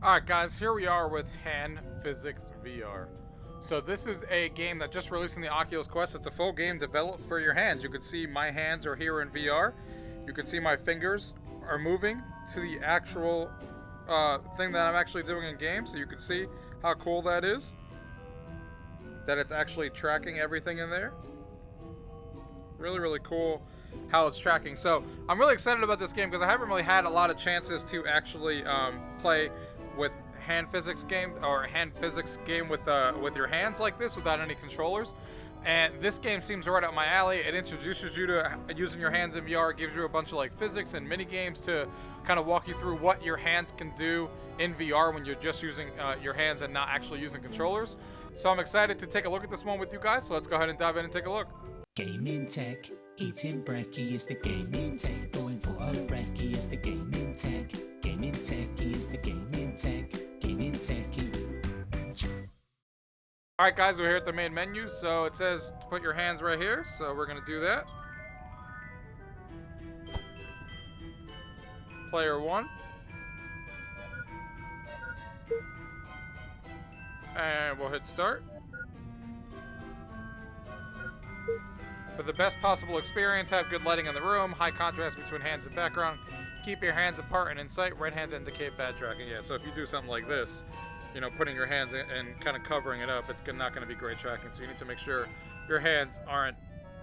Alright guys, here we are with Hand Physics VR. So this is a game that just released in the Oculus Quest. It's a full game developed for your hands. You can see my hands are here in VR. You can see my fingers are moving to the actual thing that I'm actually doing in game. So you can see how cool that is. That it's actually tracking everything in there. Really cool how it's tracking. So I'm really excited about this game because I haven't really had a lot of chances to actually play with hand physics game with your hands like this without any controllers. And this game seems right up my alley. It introduces you to using your hands in VR. It gives you a bunch of like physics and mini games to kind of walk you through what your hands can do in VR when you're just using your hands and not actually using controllers. So I'm excited to take a look at this one with you guys. So let's go ahead and dive in and take a look. Gaming tech, eating brekkie is the gaming tech. Going for a brekkie is the gaming tech. Gaming techie is the gaming tech. Gaming techie. Alright guys, we're here at the main menu. So it says put your hands right here. So we're going to do that. Player 1. And we'll hit start. For the best possible experience, have good lighting in the room, high contrast between hands and background, keep your hands apart and in sight, right hand to indicate bad tracking. Yeah, so if you do something like this, you know, putting your hands in and kind of covering it up, it's not going to be great tracking, so you need to make sure your hands aren't,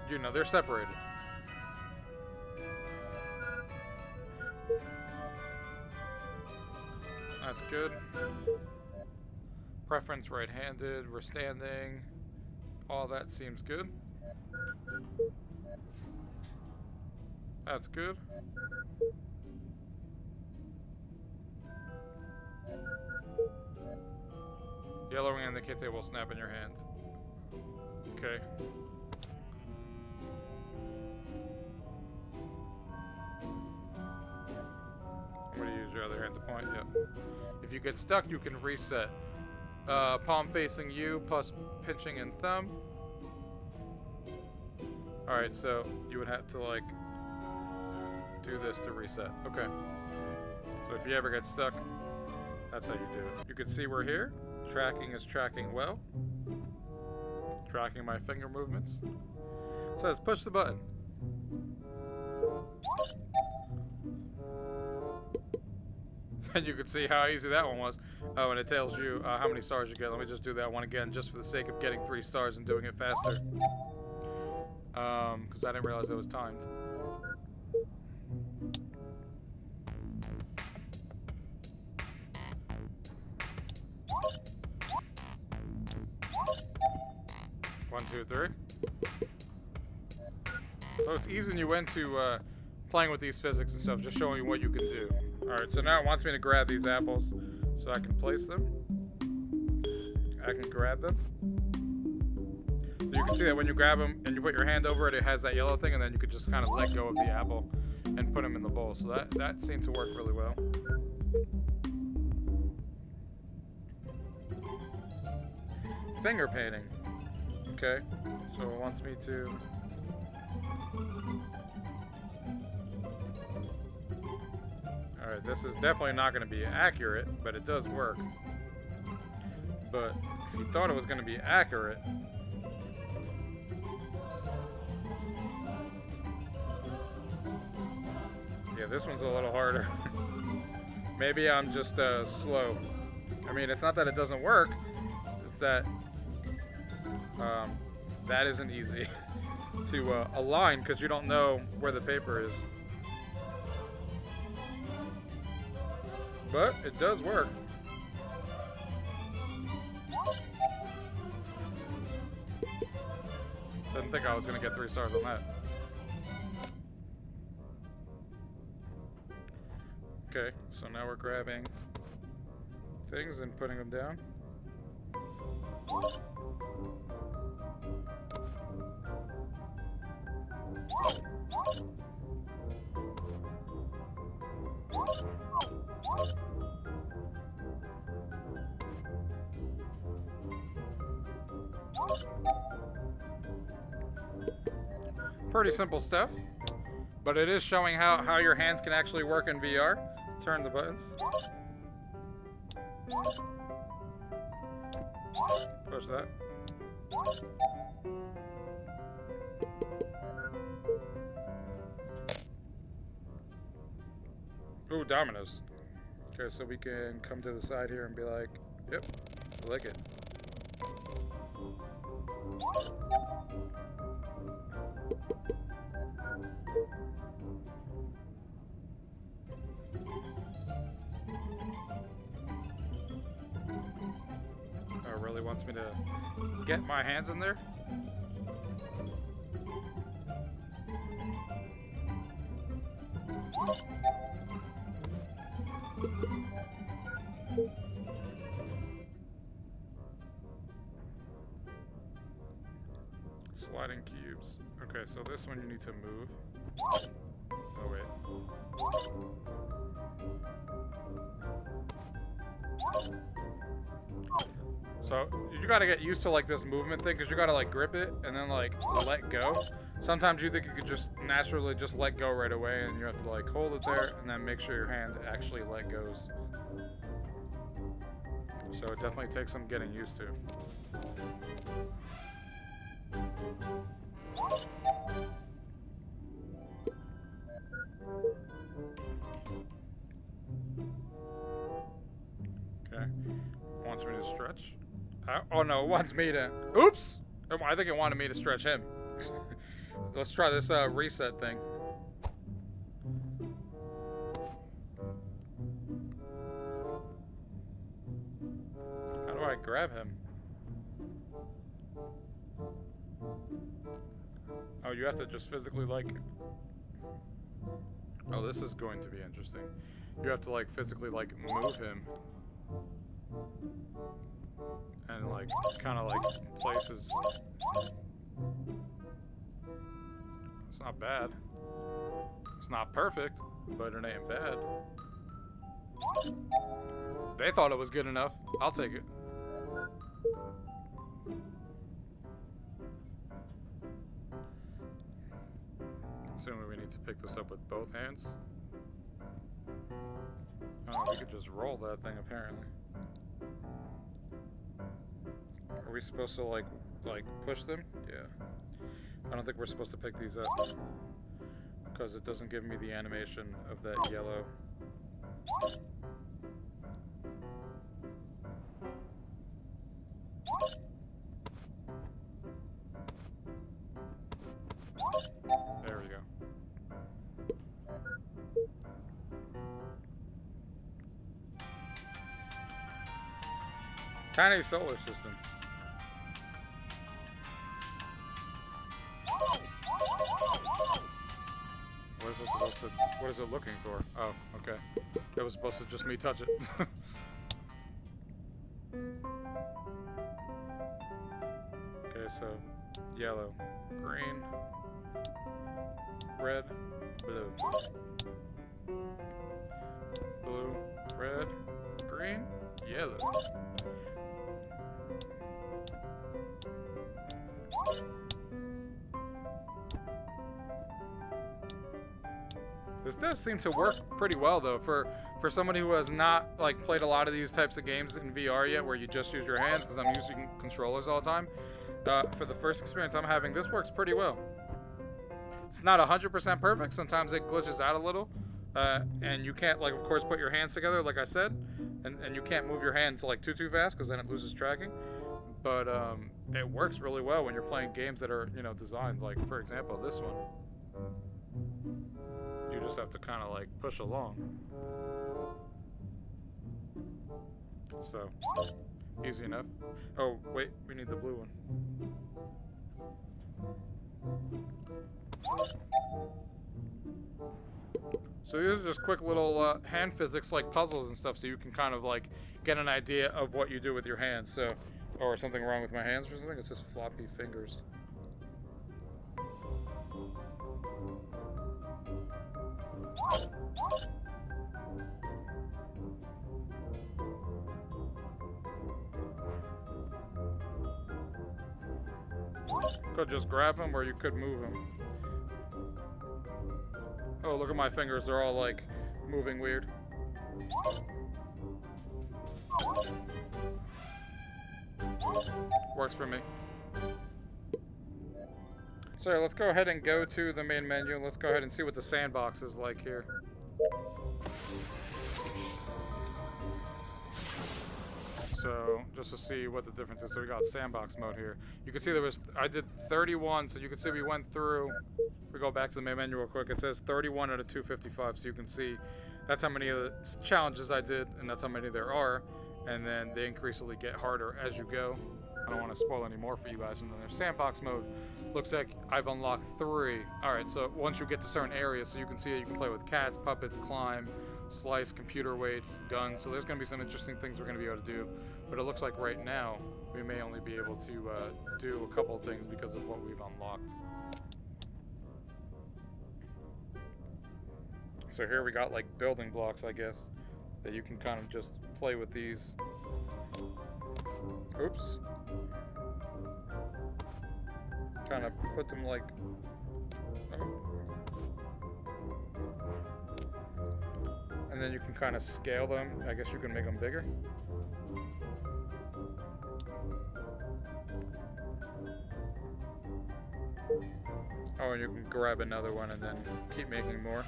you know, they're separated. That's good. Preference right-handed, we're standing, all that seems good. That's good. Yellowing indicates they will snap in your hands. Okay. I'm going to use your other hand to point. Yep. If you get stuck, you can reset. Palm facing you, plus pinching and thumb. Alright, so you would have to, like, do this to reset. Okay. So if you ever get stuck, that's how you do it. You can see we're here. Tracking is tracking well. Tracking my finger movements. It says push the button. And you can see how easy that one was. Oh, and it tells you how many stars you get. Let me just do that one again, just for the sake of getting 3 stars and doing it faster. Because I didn't realize it was timed. One, two, three. So it's easing you into playing with these physics and stuff, just showing you what you can do. Alright, so now it wants me to grab these apples so I can place them. I can grab them. You can see that when you grab them and you put your hand over it, it has that yellow thing, and then you could just kind of let go of the apple and put them in the bowl. So that seemed to work really well. Finger painting. Okay, so it wants me to... Alright, this is definitely not going to be accurate, but it does work. But if you thought it was going to be accurate... Yeah, this one's a little harder. Maybe I'm just slow. I mean, it's not that it doesn't work, it's that that isn't easy to align because you don't know where the paper is. But it does work. Didn't think I was going to get 3 stars on that. Okay, so now we're grabbing things and putting them down. Pretty simple stuff, but it is showing how your hands can actually work in VR. Turn the buttons. Push that. Ooh, dominoes. Okay, so we can come to the side here and be like, yep, lick it. Oh, it really wants me to get my hands in there? Sliding cubes. Okay, so this one you need to move. Oh, wait. So, you gotta get used to, like, this movement thing, because you gotta, like, grip it, and then, like, let go. Sometimes you think you could just naturally just let go right away, and you have to, like, hold it there, and then make sure your hand actually let goes. So it definitely takes some getting used to. Okay. Wants me to stretch. Oh no, it wants me to... Oops! I think it wanted me to stretch him. Let's try this reset thing. How do I grab him? Oh, you have to just physically, like... Oh, this is going to be interesting. You have to, like, physically, like, move him. And, like, kind of, like, places. It's not bad. It's not perfect, but it ain't bad. They thought it was good enough. I'll take it. Assuming we need to pick this up with both hands. Oh, we could just roll that thing, apparently. Are we supposed to, like push them? Yeah. I don't think we're supposed to pick these up. Because it doesn't give me the animation of that yellow. There we go. Tiny solar system. What is this supposed to... What is it looking for? Oh, okay. It was supposed to just me touch it. Okay, so... Yellow. Green. Red. Blue. Blue. Red. Green. Yellow. This does seem to work pretty well, though, for somebody who has not, like, played a lot of these types of games in VR yet, where you just use your hands, because I'm using controllers all the time. For the first experience I'm having, this works pretty well. It's not 100% perfect. Sometimes it glitches out a little, and you can't, like, of course, put your hands together, like I said, and you can't move your hands, like, too fast, because then it loses tracking. But it works really well when you're playing games that are, you know, designed, like, for example, this one. You just have to kind of, like, push along. So, easy enough. Oh, wait, we need the blue one. So these are just quick little hand physics, like puzzles and stuff, so you can kind of, like, get an idea of what you do with your hands. So, or something wrong with my hands or something? It's just floppy fingers. Could just grab him, or you could move him. Oh, look at my fingers. They're all, like, moving weird. Works for me. So let's go ahead and go to the main menu. Let's go ahead and see what the sandbox is like here. So just to see what the difference is. So we got Sandbox Mode here. You can see I did 31, so you can see we went through. If we go back to the main menu real quick, it says 31 out of 255. So you can see that's how many of the challenges I did, and that's how many there are. And then they increasingly get harder as you go. I don't want to spoil any more for you guys. And then there's Sandbox Mode. Looks like I've unlocked 3. Alright, so once you get to certain areas, so you can see it, you can play with cats, puppets, climb, slice, computer weights, guns. So there's going to be some interesting things we're going to be able to do. But it looks like right now, we may only be able to do a couple of things because of what we've unlocked. So here we got like building blocks, I guess, that you can kind of just play with these. Oops. Kind of put them like... And then you can kind of scale them. I guess you can make them bigger. Oh, and you can grab another one and then keep making more.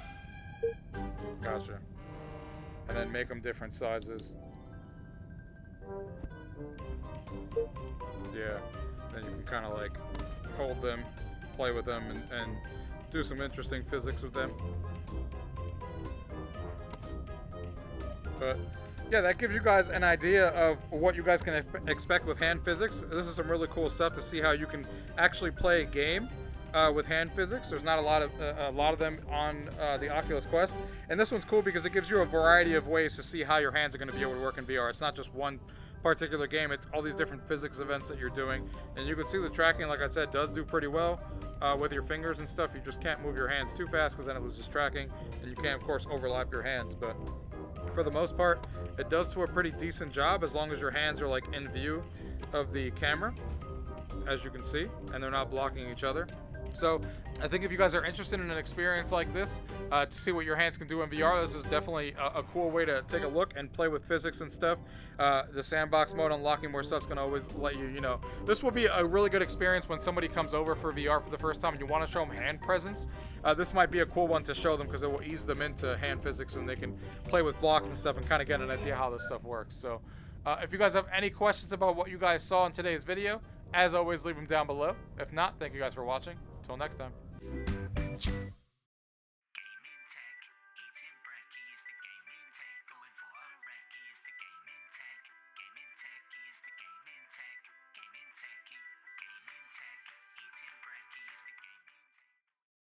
Gotcha. And then make them different sizes. Yeah. Then you can kind of like hold them, play with them, and do some interesting physics with them. But yeah, that gives you guys an idea of what you guys can expect with hand physics. This is some really cool stuff to see how you can actually play a game with hand physics. There's not a lot of them on the Oculus Quest, and this one's cool because it gives you a variety of ways to see how your hands are going to be able to work in VR. It's not just one particular game, it's all these different physics events that you're doing, and you can see the tracking, like I said, does do pretty well with your fingers and stuff. You just can't move your hands too fast because then it loses tracking, and you can't of course overlap your hands, but for the most part it does do a pretty decent job as long as your hands are like in view of the camera, as you can see, and they're not blocking each other. So I think if you guys are interested in an experience like this, to see what your hands can do in VR, this is definitely a cool way to take a look and play with physics and stuff. The sandbox mode, unlocking more stuff, is going to always let you, you know, this will be a really good experience when somebody comes over for VR for the first time and you want to show them hand presence. This might be a cool one to show them because it will ease them into hand physics and they can play with blocks and stuff and kind of get an idea how this stuff works. So if you guys have any questions about what you guys saw in today's video, as always, leave them down below. If not, thank you guys for watching. Until next time.